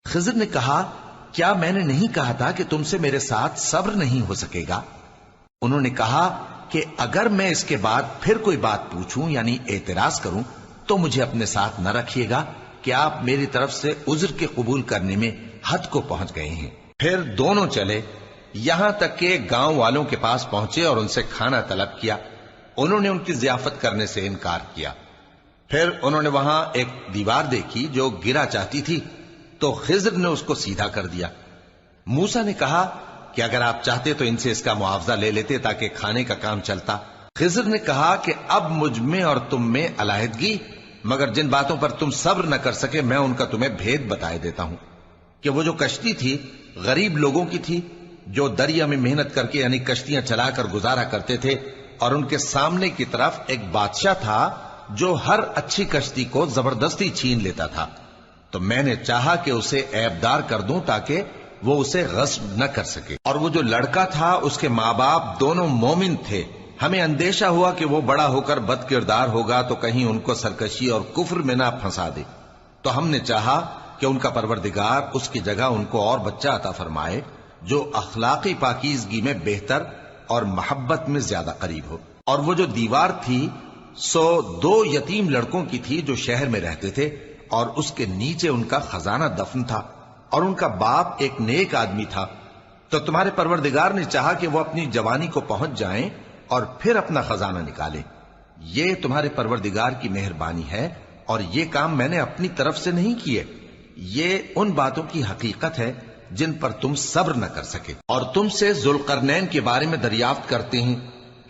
خضر نے کہا کیا میں نے نہیں کہا تھا کہ تم سے میرے ساتھ صبر نہیں ہو سکے گا؟ انہوں نے کہا کہ اگر میں اس کے بعد پھر کوئی بات پوچھوں یعنی اعتراض کروں تو مجھے اپنے ساتھ نہ رکھیے گا کہ آپ میری طرف سے عذر کے قبول کرنے میں حد کو پہنچ گئے ہیں۔ پھر دونوں چلے یہاں تک کہ گاؤں والوں کے پاس پہنچے اور ان سے کھانا طلب کیا۔ انہوں نے ان کی ضیافت کرنے سے انکار کیا۔ پھر انہوں نے وہاں ایک دیوار دیکھی جو گرا چاہتی تھی تو خضر نے اس کو سیدھا کر دیا۔ موسیٰ نے کہا کہ اگر آپ چاہتے تو ان سے اس کا معاوضہ لے لیتے تاکہ کھانے کا کام چلتا۔ خضر نے کہا کہ اب مجھ میں اور تم میں علیحدگی، مگر جن باتوں پر تم صبر نہ کر سکے میں ان کا تمہیں بھید بتائے دیتا ہوں کہ وہ جو کشتی تھی غریب لوگوں کی تھی جو دریا میں محنت کر کے یعنی کشتیاں چلا کر گزارا کرتے تھے، اور ان کے سامنے کی طرف ایک بادشاہ تھا جو ہر اچھی کشتی کو زبردستی چھین لیتا تھا، تو میں نے چاہا کہ اسے عیبدار کر دوں تاکہ وہ اسے غصب نہ کر سکے۔ اور وہ جو لڑکا تھا اس کے ماں باپ دونوں مومن تھے، ہمیں اندیشہ ہوا کہ وہ بڑا ہو کر بد کردار ہوگا تو کہیں ان کو سرکشی اور کفر میں نہ پھنسا دے، تو ہم نے چاہا کہ ان کا پروردگار اس کی جگہ ان کو اور بچہ عطا فرمائے جو اخلاقی پاکیزگی میں بہتر اور محبت میں زیادہ قریب ہو۔ اور وہ جو دیوار تھی سو 2 یتیم لڑکوں کی تھی جو شہر میں رہتے تھے، اور اس کے نیچے ان کا خزانہ دفن تھا، اور ان کا باپ ایک نیک آدمی تھا۔ تو تمہارے پروردگار نے چاہا کہ وہ اپنی جوانی کو پہنچ جائیں اور پھر اپنا خزانہ نکالیں۔ یہ تمہارے پروردگار کی مہربانی ہے، اور یہ کام میں نے اپنی طرف سے نہیں کیے، یہ ان باتوں کی حقیقت ہے جن پر تم صبر نہ کر سکے۔ اور تم سے ذوالقرنین کے بارے میں دریافت کرتے ہیں،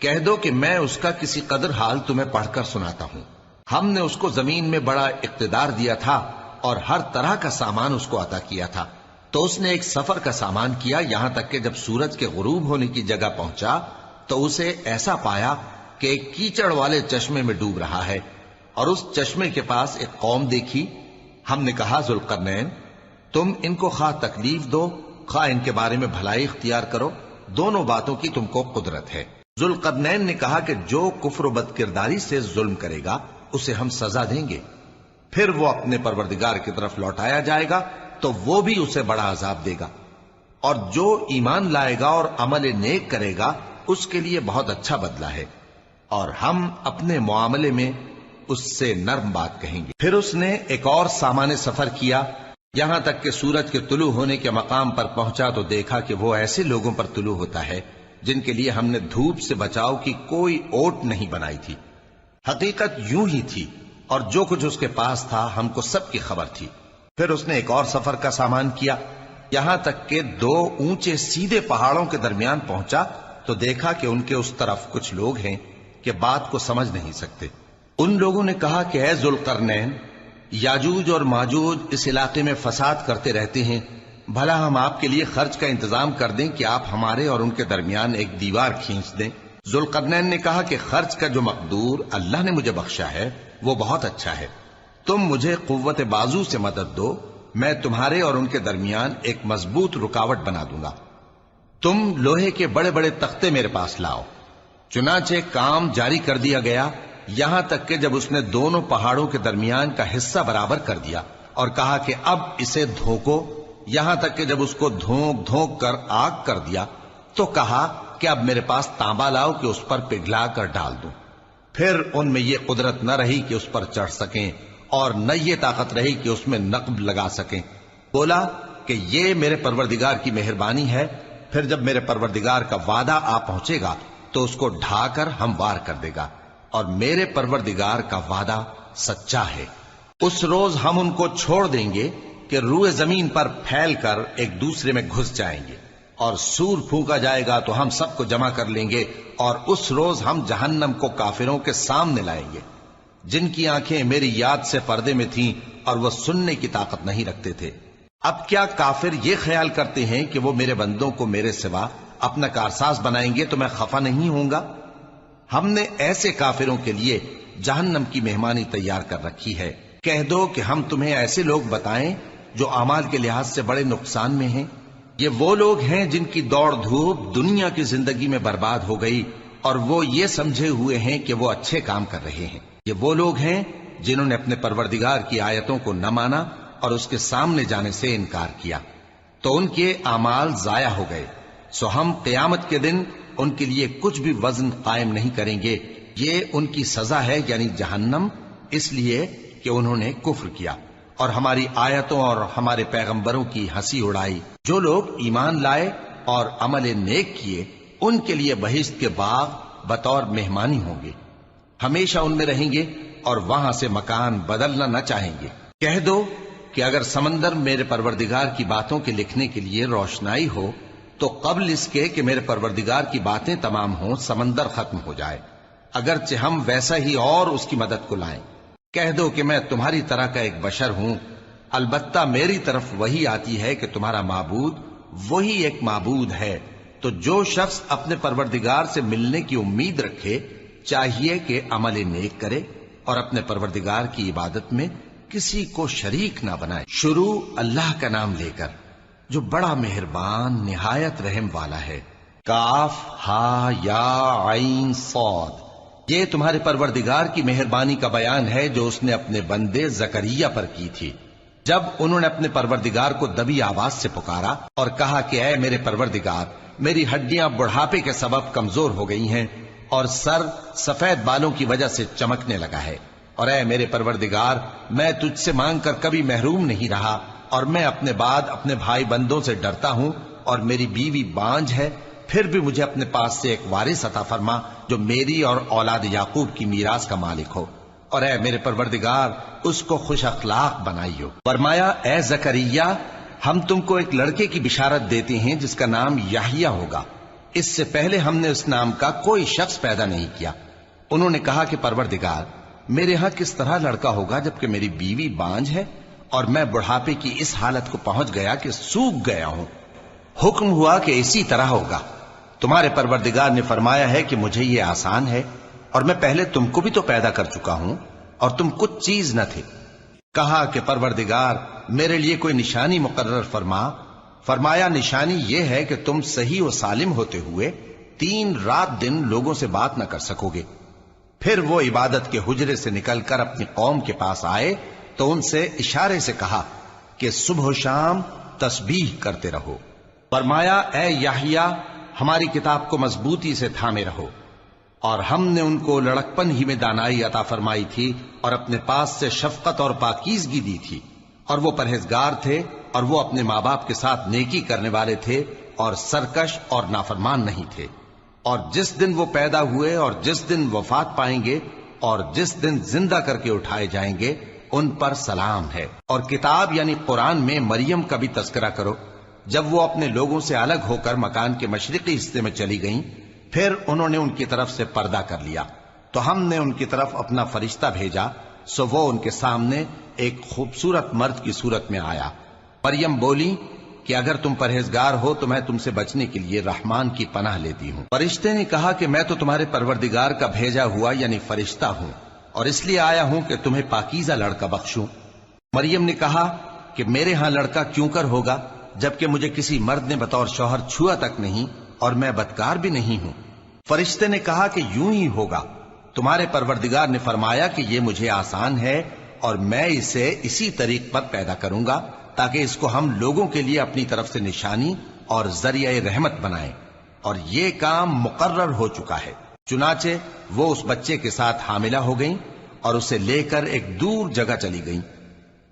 کہہ دو کہ میں اس کا کسی قدر حال تمہیں پڑھ کر سناتا ہوں۔ ہم نے اس کو زمین میں بڑا اقتدار دیا تھا اور ہر طرح کا سامان اس کو عطا کیا تھا، تو اس نے ایک سفر کا سامان کیا یہاں تک کہ جب سورج کے غروب ہونے کی جگہ پہنچا تو اسے ایسا پایا کہ ایک کیچڑ والے چشمے میں ڈوب رہا ہے، اور اس چشمے کے پاس ایک قوم دیکھی۔ ہم نے کہا ذوالقرنین تم ان کو خواہ تکلیف دو خواہ ان کے بارے میں بھلائی اختیار کرو، دونوں باتوں کی تم کو قدرت ہے۔ ذوالقرنین نے کہا کہ جو کفر و بد کرداری سے ظلم کرے گا اسے ہم سزا دیں گے، پھر وہ اپنے پروردگار کی طرف لوٹایا جائے گا تو وہ بھی اسے بڑا عذاب دے گا، اور جو ایمان لائے گا اور عمل نیک کرے گا اس کے لیے بہت اچھا بدلہ ہے، اور ہم اپنے معاملے میں اس سے نرم بات کہیں گے۔ پھر اس نے ایک اور سامان سفر کیا یہاں تک کہ سورج کے طلوع ہونے کے مقام پر پہنچا تو دیکھا کہ وہ ایسے لوگوں پر طلوع ہوتا ہے جن کے لیے ہم نے دھوپ سے بچاؤ کی کوئی اوٹ نہیں بنائی تھی۔ حقیقت یوں ہی تھی، اور جو کچھ اس کے پاس تھا ہم کو سب کی خبر تھی۔ پھر اس نے ایک اور سفر کا سامان کیا یہاں تک کہ 2 اونچے سیدھے پہاڑوں کے درمیان پہنچا تو دیکھا کہ ان کے اس طرف کچھ لوگ ہیں کہ بات کو سمجھ نہیں سکتے۔ ان لوگوں نے کہا کہ اے ذوالقرنین، یاجوج اور ماجوج اس علاقے میں فساد کرتے رہتے ہیں، بھلا ہم آپ کے لیے خرچ کا انتظام کر دیں کہ آپ ہمارے اور ان کے درمیان ایک دیوار کھینچ دیں۔ ذوالقرنین نے کہا کہ خرچ کا جو مقدور اللہ نے مجھے بخشا ہے وہ بہت اچھا ہے، تم مجھے قوت بازو سے مدد دو، میں تمہارے اور ان کے درمیان ایک مضبوط رکاوٹ بنا دوں گا۔ تم لوہے کے بڑے بڑے تختے میرے پاس لاؤ۔ چنانچہ کام جاری کر دیا گیا یہاں تک کہ جب اس نے دونوں پہاڑوں کے درمیان کا حصہ برابر کر دیا اور کہا کہ اب اسے دھوکو، یہاں تک کہ جب اس کو دھونک دھونک کر آگ کر دیا تو کہا کہ اب میرے پاس تانبا لاؤ کہ اس پر پگھلا کر ڈال دوں۔ پھر ان میں یہ قدرت نہ رہی کہ اس پر چڑھ سکیں اور نہ یہ طاقت رہی کہ اس میں نقب لگا سکیں۔ بولا کہ یہ میرے پروردگار کی مہربانی ہے، پھر جب میرے پروردگار کا وعدہ آ پہنچے گا تو اس کو ڈھا کر ہموار کر دے گا، اور میرے پروردگار کا وعدہ سچا ہے۔ اس روز ہم ان کو چھوڑ دیں گے کہ روئے زمین پر پھیل کر ایک دوسرے میں گھس جائیں گے، اور سور پھونکا جائے گا تو ہم سب کو جمع کر لیں گے، اور اس روز ہم جہنم کو کافروں کے سامنے لائیں گے جن کی آنکھیں میری یاد سے پردے میں تھیں اور وہ سننے کی طاقت نہیں رکھتے تھے۔ اب کیا کافر یہ خیال کرتے ہیں کہ وہ میرے بندوں کو میرے سوا اپنا کارساز بنائیں گے تو میں خفا نہیں ہوں گا؟ ہم نے ایسے کافروں کے لیے جہنم کی مہمانی تیار کر رکھی ہے۔ کہہ دو کہ ہم تمہیں ایسے لوگ بتائیں جو اعمال کے لحاظ سے بڑے نقصان میں ہیں۔ یہ وہ لوگ ہیں جن کی دوڑ دھوپ دنیا کی زندگی میں برباد ہو گئی اور وہ یہ سمجھے ہوئے ہیں کہ وہ اچھے کام کر رہے ہیں۔ یہ وہ لوگ ہیں جنہوں نے اپنے پروردگار کی آیتوں کو نہ مانا اور اس کے سامنے جانے سے انکار کیا تو ان کے اعمال ضائع ہو گئے، سو ہم قیامت کے دن ان کے لیے کچھ بھی وزن قائم نہیں کریں گے، یہ ان کی سزا ہے یعنی جہنم، اس لیے کہ انہوں نے کفر کیا اور ہماری آیتوں اور ہمارے پیغمبروں کی ہنسی اڑائی۔ جو لوگ ایمان لائے اور عمل نیک کیے ان کے لیے بہشت کے باغ بطور مہمانی ہوں گے، ہمیشہ ان میں رہیں گے اور وہاں سے مکان بدلنا نہ چاہیں گے۔ کہہ دو کہ اگر سمندر میرے پروردگار کی باتوں کے لکھنے کے لیے روشنائی ہو تو قبل اس کے کہ میرے پروردگار کی باتیں تمام ہوں سمندر ختم ہو جائے، اگرچہ ہم ویسا ہی اور اس کی مدد کو لائیں۔ کہہ دو کہ میں تمہاری طرح کا ایک بشر ہوں، البتہ میری طرف وہی آتی ہے کہ تمہارا معبود وہی ایک معبود ہے، تو جو شخص اپنے پروردگار سے ملنے کی امید رکھے چاہیے کہ عمل نیک کرے اور اپنے پروردگار کی عبادت میں کسی کو شریک نہ بنائے۔ شروع اللہ کا نام لے کر جو بڑا مہربان نہایت رحم والا ہے۔ کاف ہا یا عین صاد، یہ تمہارے پروردگار کی مہربانی کا بیان ہے جو اس نے اپنے بندے زکریا پر کی تھی جب انہوں نے اپنے پروردگار کو دبی آواز سے پکارا اور کہا کہ اے میرے پروردگار، میری ہڈیاں بڑھاپے کے سبب کمزور ہو گئی ہیں اور سر سفید بالوں کی وجہ سے چمکنے لگا ہے، اور اے میرے پروردگار، میں تجھ سے مانگ کر کبھی محروم نہیں رہا اور میں اپنے بعد اپنے بھائی بندوں سے ڈرتا ہوں اور میری بیوی بانجھ ہے، پھر بھی مجھے اپنے پاس سے ایک وارث عطا فرما جو میری اور اولاد یعقوب کی میراث کا مالک ہو، اور اے میرے پروردگار اس کو خوش اخلاق بنائیو۔ فرمایا اے زکریا، ہم تم کو ایک لڑکے کی بشارت دیتے ہیں جس کا نام یحییٰ ہوگا، اس سے پہلے ہم نے اس نام کا کوئی شخص پیدا نہیں کیا۔ انہوں نے کہا کہ پروردگار، میرے ہاں کس طرح لڑکا ہوگا جبکہ میری بیوی بانجھ ہے اور میں بڑھاپے کی اس حالت کو پہنچ گیا کہ سوکھ گیا ہوں۔ حکم ہوا کہ اسی طرح ہوگا۔ تمہارے پروردگار نے فرمایا ہے کہ مجھے یہ آسان ہے اور میں پہلے تم کو بھی تو پیدا کر چکا ہوں اور تم کچھ چیز نہ تھے۔ کہا کہ پروردگار میرے لیے کوئی نشانی مقرر فرما۔ فرمایا نشانی یہ ہے کہ تم صحیح و سالم ہوتے ہوئے 3 رات دن لوگوں سے بات نہ کر سکو گے۔ پھر وہ عبادت کے حجرے سے نکل کر اپنی قوم کے پاس آئے تو ان سے اشارے سے کہا کہ صبح و شام تسبیح کرتے رہو۔ فرمایا اے یحییٰ، ہماری کتاب کو مضبوطی سے تھامے رہو، اور ہم نے ان کو لڑکپن ہی میں دانائی عطا فرمائی تھی اور اپنے پاس سے شفقت اور پاکیزگی دی تھی، اور وہ پرہیزگار تھے اور وہ اپنے ماں باپ کے ساتھ نیکی کرنے والے تھے اور سرکش اور نافرمان نہیں تھے۔ اور جس دن وہ پیدا ہوئے اور جس دن وفات پائیں گے اور جس دن زندہ کر کے اٹھائے جائیں گے ان پر سلام ہے۔ اور کتاب یعنی قرآن میں مریم کا بھی تذکرہ کرو، جب وہ اپنے لوگوں سے الگ ہو کر مکان کے مشرقی حصے میں چلی گئیں، پھر انہوں نے ان کی طرف سے پردہ کر لیا تو ہم نے ان کی طرف اپنا فرشتہ بھیجا، سو وہ ان کے سامنے ایک خوبصورت مرد کی صورت میں آیا۔ مریم بولی کہ اگر تم پرہیزگار ہو تو میں تم سے بچنے کے لیے رحمان کی پناہ لیتی ہوں۔ فرشتے نے کہا کہ میں تو تمہارے پروردگار کا بھیجا ہوا یعنی فرشتہ ہوں اور اس لیے آیا ہوں کہ تمہیں پاکیزہ لڑکا بخشوں۔ مریم نے کہا کہ میرے ہاں لڑکا کیوں کر ہوگا جبکہ مجھے کسی مرد نے بطور شوہر چھوا تک نہیں اور میں بدکار بھی نہیں ہوں۔ فرشتے نے کہا کہ یوں ہی ہوگا، تمہارے پروردگار نے فرمایا کہ یہ مجھے آسان ہے اور میں اسے اسی طریق پر پیدا کروں گا تاکہ اس کو ہم لوگوں کے لیے اپنی طرف سے نشانی اور ذریعہ رحمت بنائیں، اور یہ کام مقرر ہو چکا ہے۔ چنانچہ وہ اس بچے کے ساتھ حاملہ ہو گئیں اور اسے لے کر ایک دور جگہ چلی گئیں۔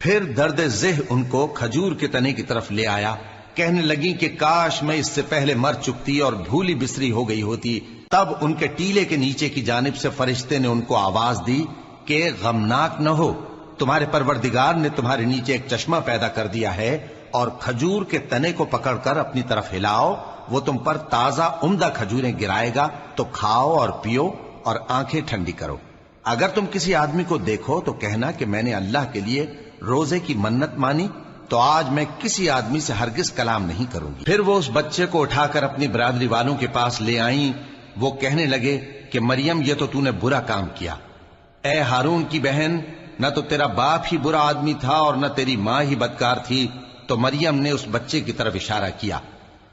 پھر درد ذہ ان کو کھجور کے تنے کی طرف لے آیا، کہنے لگیں کہ کاش میں اس سے پہلے مر چکتی اور بھولی بسری ہو گئی ہوتی۔ تب ان کے ٹیلے کے نیچے کی جانب سے فرشتے نے ان کو آواز دی کہ غمناک نہ ہو، تمہارے پروردگار نے تمہارے نیچے ایک چشمہ پیدا کر دیا ہے، اور کھجور کے تنے کو پکڑ کر اپنی طرف ہلاؤ، وہ تم پر تازہ عمدہ کھجوریں گرائے گا، تو کھاؤ اور پیو اور آنکھیں ٹھنڈی کرو۔ اگر تم کسی آدمی کو دیکھو تو کہنا کہ میں نے اللہ کے لیے روزے کی منت مانی، تو آج میں کسی آدمی سے ہرگز کلام نہیں کروں گی۔ پھر وہ اس بچے کو اٹھا کر اپنی برادری والوں کے پاس لے آئیں۔ وہ کہنے لگے کہ مریم یہ تو نے برا کام کیا، اے ہارون کی بہن، نہ تو تیرا باپ ہی برا آدمی تھا اور نہ تیری ماں ہی بدکار تھی۔ تو مریم نے اس بچے کی طرف اشارہ کیا۔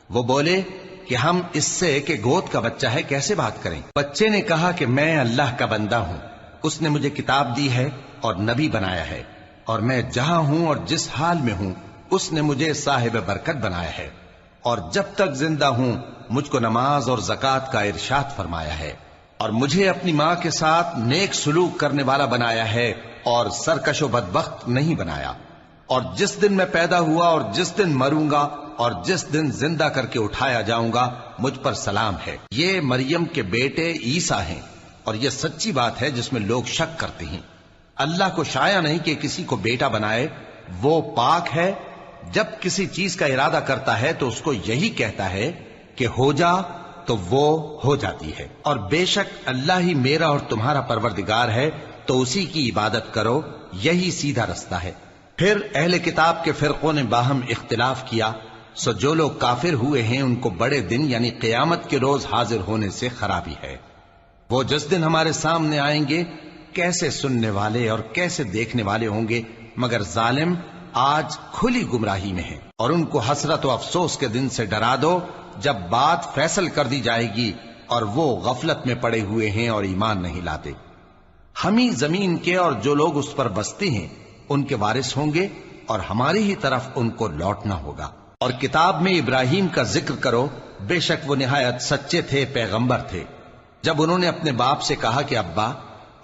وہ بولے کہ ہم اس سے کہ گود کا بچہ ہے کیسے بات کریں؟ بچے نے کہا کہ میں اللہ کا بندہ ہوں، اس نے مجھے کتاب دی ہے اور نبی بنایا ہے، اور میں جہاں ہوں اور جس حال میں ہوں اس نے مجھے صاحب برکت بنایا ہے، اور جب تک زندہ ہوں مجھ کو نماز اور زکوٰۃ کا ارشاد فرمایا ہے، اور مجھے اپنی ماں کے ساتھ نیک سلوک کرنے والا بنایا ہے اور سرکش و بدبخت نہیں بنایا، اور جس دن میں پیدا ہوا اور جس دن مروں گا اور جس دن زندہ کر کے اٹھایا جاؤں گا مجھ پر سلام ہے۔ یہ مریم کے بیٹے عیسیٰ ہیں، اور یہ سچی بات ہے جس میں لوگ شک کرتے ہیں۔ اللہ کو شایع نہیں کہ کسی کو بیٹا بنائے، وہ پاک ہے، جب کسی چیز کا ارادہ کرتا ہے تو اس کو یہی کہتا ہے کہ ہو جا تو وہ ہو جاتی ہے، اور بے شک اللہ ہی میرا اور تمہارا پروردگار ہے، تو اسی کی عبادت کرو، یہی سیدھا رستہ ہے۔ پھر اہل کتاب کے فرقوں نے باہم اختلاف کیا، سو جو لوگ کافر ہوئے ہیں ان کو بڑے دن یعنی قیامت کے روز حاضر ہونے سے خرابی ہے۔ وہ جس دن ہمارے سامنے آئیں گے کیسے سننے والے اور کیسے دیکھنے والے ہوں گے، مگر ظالم آج کھلی گمراہی میں ہیں۔ اور ان کو حسرت و افسوس کے دن سے ڈرا دو جب بات فیصل کر دی جائے گی اور وہ غفلت میں پڑے ہوئے ہیں اور ایمان نہیں لاتے۔ ہم ہی زمین کے اور جو لوگ اس پر بستے ہیں ان کے وارث ہوں گے، اور ہماری ہی طرف ان کو لوٹنا ہوگا۔ اور کتاب میں ابراہیم کا ذکر کرو، بے شک وہ نہایت سچے تھے، پیغمبر تھے۔ جب انہوں نے اپنے باپ سے کہا کہ ابا،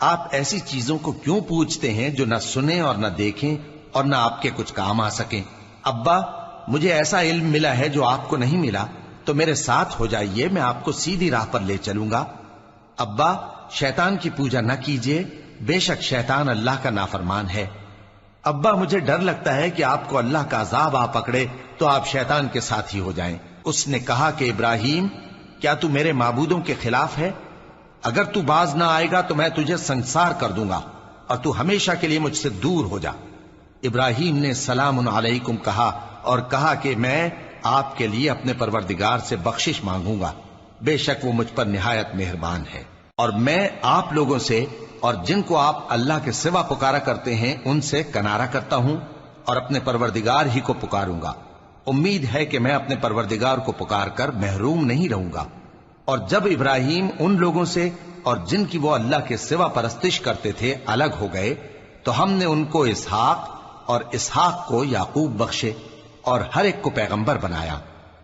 آپ ایسی چیزوں کو کیوں پوچھتے ہیں جو نہ سنیں اور نہ دیکھیں اور نہ آپ کے کچھ کام آ سکیں؟ ابا، مجھے ایسا علم ملا ہے جو آپ کو نہیں ملا، تو میرے ساتھ ہو جائیے، میں آپ کو سیدھی راہ پر لے چلوں گا۔ ابا، شیطان کی پوجا نہ کیجیے، بے شک شیطان اللہ کا نافرمان ہے۔ ابا، مجھے ڈر لگتا ہے کہ آپ کو اللہ کا عذاب آ پکڑے تو آپ شیطان کے ساتھ ہی ہو جائیں۔ اس نے کہا کہ ابراہیم، کیا تو میرے معبودوں کے خلاف ہے؟ اگر تو باز نہ آئے گا تو میں تجھے سنسار کر دوں گا، اور تو ہمیشہ کے لیے مجھ سے دور ہو جا۔ ابراہیم نے سلام علیکم کہا اور کہا کہ میں آپ کے لیے اپنے پروردگار سے بخشش مانگوں گا، بے شک وہ مجھ پر نہایت مہربان ہے۔ اور میں آپ لوگوں سے اور جن کو آپ اللہ کے سوا پکارا کرتے ہیں ان سے کنارہ کرتا ہوں اور اپنے پروردگار ہی کو پکاروں گا۔ امید ہے کہ میں اپنے پروردگار کو پکار کر محروم نہیں رہوں گا۔ اور جب ابراہیم ان لوگوں سے اور جن کی وہ اللہ کے سوا پرستش کرتے تھے الگ ہو گئے تو ہم نے ان کو اسحاق اور اسحاق کو یعقوب بخشے اور ہر ایک کو پیغمبر بنایا،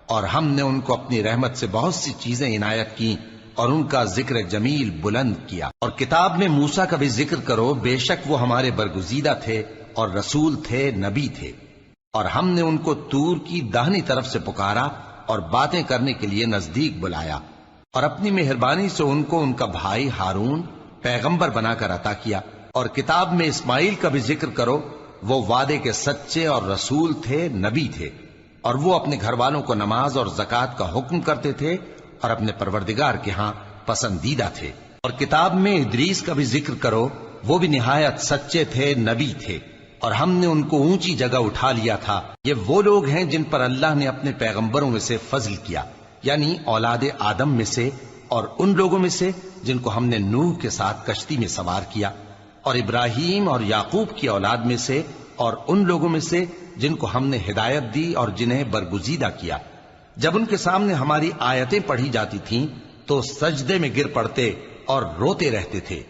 اور ہم نے ان کو اپنی رحمت سے بہت سی چیزیں عنایت کی اور ان کا ذکر جمیل بلند کیا۔ اور کتاب میں موسیٰ کا بھی ذکر کرو، بے شک وہ ہمارے برگزیدہ تھے اور رسول تھے، نبی تھے، اور ہم نے ان کو طور کی داہنی طرف سے پکارا اور باتیں کرنے کے لیے نزدیک بلایا، اور اپنی مہربانی سے ان کو ان کا بھائی ہارون پیغمبر بنا کر عطا کیا۔ اور کتاب میں اسماعیل کا بھی ذکر کرو، وہ وعدے کے سچے اور رسول تھے، نبی تھے، اور وہ اپنے گھر والوں کو نماز اور زکوٰۃ کا حکم کرتے تھے اور اپنے پروردگار کے ہاں پسندیدہ تھے۔ اور کتاب میں ادریس کا بھی ذکر کرو، وہ بھی نہایت سچے تھے، نبی تھے، اور ہم نے ان کو اونچی جگہ اٹھا لیا تھا۔ یہ وہ لوگ ہیں جن پر اللہ نے اپنے پیغمبروں میں سے فضل کیا، یعنی اولاد آدم میں سے، اور ان لوگوں میں سے جن کو ہم نے نوح کے ساتھ کشتی میں سوار کیا، اور ابراہیم اور یعقوب کی اولاد میں سے، اور ان لوگوں میں سے جن کو ہم نے ہدایت دی اور جنہیں برگزیدہ کیا۔ جب ان کے سامنے ہماری آیتیں پڑھی جاتی تھیں تو سجدے میں گر پڑتے اور روتے رہتے تھے۔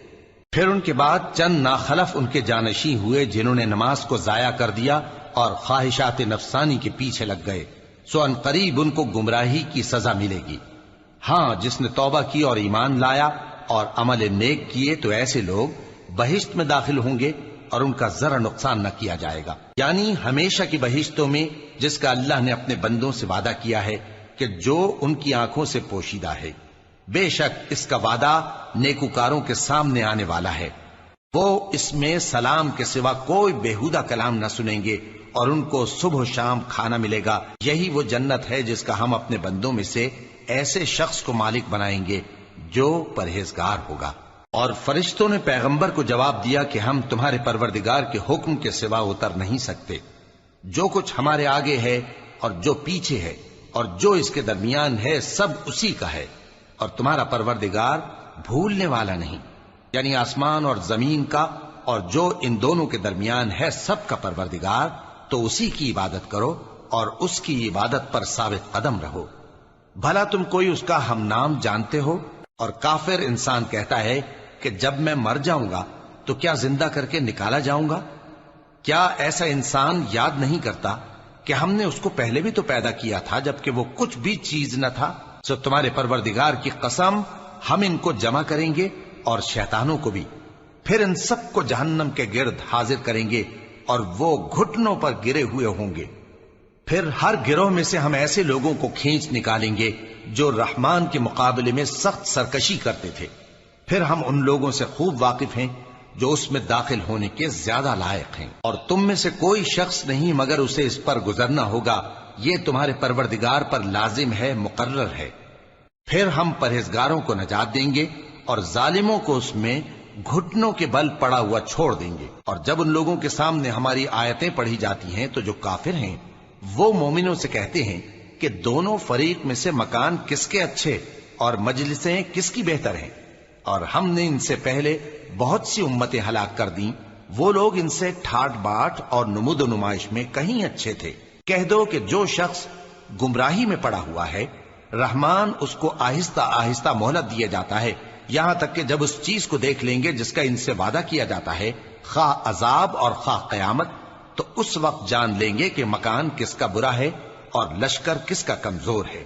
پھر ان کے بعد چند ناخلف ان کے جانشیں ہوئے جنہوں نے نماز کو ضائع کر دیا اور خواہشات نفسانی کے پیچھے لگ گئے، سو ان قریب ان کو گمراہی کی سزا ملے گی۔ ہاں، جس نے توبہ کی اور ایمان لایا اور عمل نیک کیے تو ایسے لوگ بہشت میں داخل ہوں گے اور ان کا ذرا نقصان نہ کیا جائے گا، یعنی ہمیشہ کی بہشتوں میں جس کا اللہ نے اپنے بندوں سے وعدہ کیا ہے کہ جو ان کی آنکھوں سے پوشیدہ ہے۔ بے شک اس کا وعدہ نیکوکاروں کے سامنے آنے والا ہے، وہ اس میں سلام کے سوا کوئی بیہودہ کلام نہ سنیں گے اور ان کو صبح و شام کھانا ملے گا۔ یہی وہ جنت ہے جس کا ہم اپنے بندوں میں سے ایسے شخص کو مالک بنائیں گے جو پرہیزگار ہوگا۔ اور فرشتوں نے پیغمبر کو جواب دیا کہ ہم تمہارے پروردگار کے حکم کے سوا اتر نہیں سکتے، جو کچھ ہمارے آگے ہے اور جو پیچھے ہے اور جو اس کے درمیان ہے سب اسی کا ہے، اور تمہارا پروردگار بھولنے والا نہیں، یعنی آسمان اور زمین کا اور جو ان دونوں کے درمیان ہے سب کا پروردگار، تو اسی کی عبادت کرو اور اس کی عبادت پر ثابت قدم رہو۔ بھلا تم کوئی اس کا ہم نام جانتے ہو؟ اور کافر انسان کہتا ہے کہ جب میں مر جاؤں گا تو کیا زندہ کر کے نکالا جاؤں گا؟ کیا ایسا انسان یاد نہیں کرتا کہ ہم نے اس کو پہلے بھی تو پیدا کیا تھا جبکہ وہ کچھ بھی چیز نہ تھا؟ سو تمہارے پروردگار کی قسم ہم ان کو جمع کریں گے اور شیطانوں کو بھی، پھر ان سب کو جہنم کے گرد حاضر کریں گے اور وہ گھٹنوں پر گرے ہوئے ہوں گے۔ پھر ہر گروہ میں سے ہم ایسے لوگوں کو کھینچ نکالیں گے جو رحمان کے مقابلے میں سخت سرکشی کرتے تھے، پھر ہم ان لوگوں سے خوب واقف ہیں جو اس میں داخل ہونے کے زیادہ لائق ہیں، اور تم میں سے کوئی شخص نہیں مگر اسے اس پر گزرنا ہوگا، یہ تمہارے پروردگار پر لازم ہے، مقرر ہے۔ پھر ہم پرہیزگاروں کو نجات دیں گے اور ظالموں کو اس میں گھٹنوں کے بل پڑا ہوا چھوڑ دیں گے۔ اور جب ان لوگوں کے سامنے ہماری آیتیں پڑھی جاتی ہیں تو جو کافر ہیں وہ مومنوں سے کہتے ہیں کہ دونوں فریق میں سے مکان کس کے اچھے اور مجلسیں کس کی بہتر ہیں، اور ہم نے ان سے پہلے بہت سی امتیں ہلاک کر دیں، وہ لوگ ان سے ٹھاٹ باٹ اور نمود و نمائش میں کہیں اچھے تھے۔ کہہ دو کہ جو شخص گمراہی میں پڑا ہوا ہے رحمان اس کو آہستہ آہستہ مہلت دیا جاتا ہے، یہاں تک کہ جب اس چیز کو دیکھ لیں گے جس کا ان سے وعدہ کیا جاتا ہے، خواہ عذاب اور خواہ قیامت، تو اس وقت جان لیں گے کہ مکان کس کا برا ہے اور لشکر کس کا کمزور ہے۔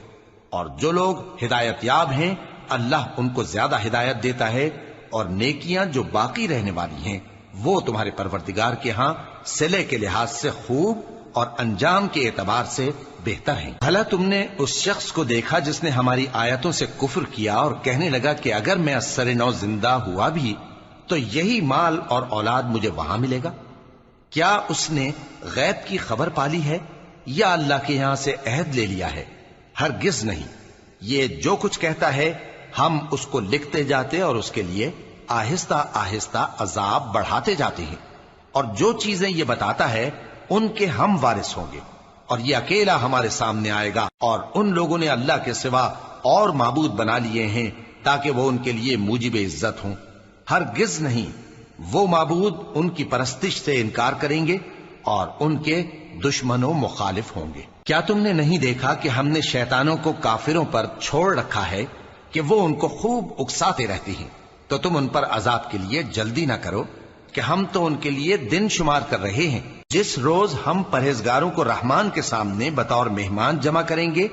اور جو لوگ ہدایت یاب ہیں اللہ ان کو زیادہ ہدایت دیتا ہے، اور نیکیاں جو باقی رہنے والی ہیں وہ تمہارے پروردگار کے ہاں صلے کے لحاظ سے خوب اور انجام کے اعتبار سے بہتر ہیں۔ بھلا تم نے اس شخص کو دیکھا جس نے ہماری آیتوں سے کفر کیا اور کہنے لگا کہ اگر میں اثر نو زندہ ہوا بھی تو یہی مال اور اولاد مجھے وہاں ملے گا؟ کیا اس نے غیب کی خبر پالی ہے یا اللہ کے یہاں سے عہد لے لیا ہے؟ ہرگز نہیں، یہ جو کچھ کہتا ہے ہم اس کو لکھتے جاتے اور اس کے لیے آہستہ آہستہ عذاب بڑھاتے جاتے ہیں، اور جو چیزیں یہ بتاتا ہے ان کے ہم وارث ہوں گے، اور یہ اکیلا ہمارے سامنے آئے گا۔ اور ان لوگوں نے اللہ کے سوا اور معبود بنا لیے ہیں تاکہ وہ ان کے لیے موجب عزت ہوں، ہرگز نہیں، وہ معبود ان کی پرستش سے انکار کریں گے اور ان کے دشمنوں مخالف ہوں گے۔ کیا تم نے نہیں دیکھا کہ ہم نے شیطانوں کو کافروں پر چھوڑ رکھا ہے کہ وہ ان کو خوب اکساتے رہتے ہیں؟ تو تم ان پر عذاب کے لیے جلدی نہ کرو کہ ہم تو ان کے لیے دن شمار کر رہے ہیں۔ جس روز ہم پرہیزگاروں کو رحمان کے سامنے بطور مہمان جمع کریں گے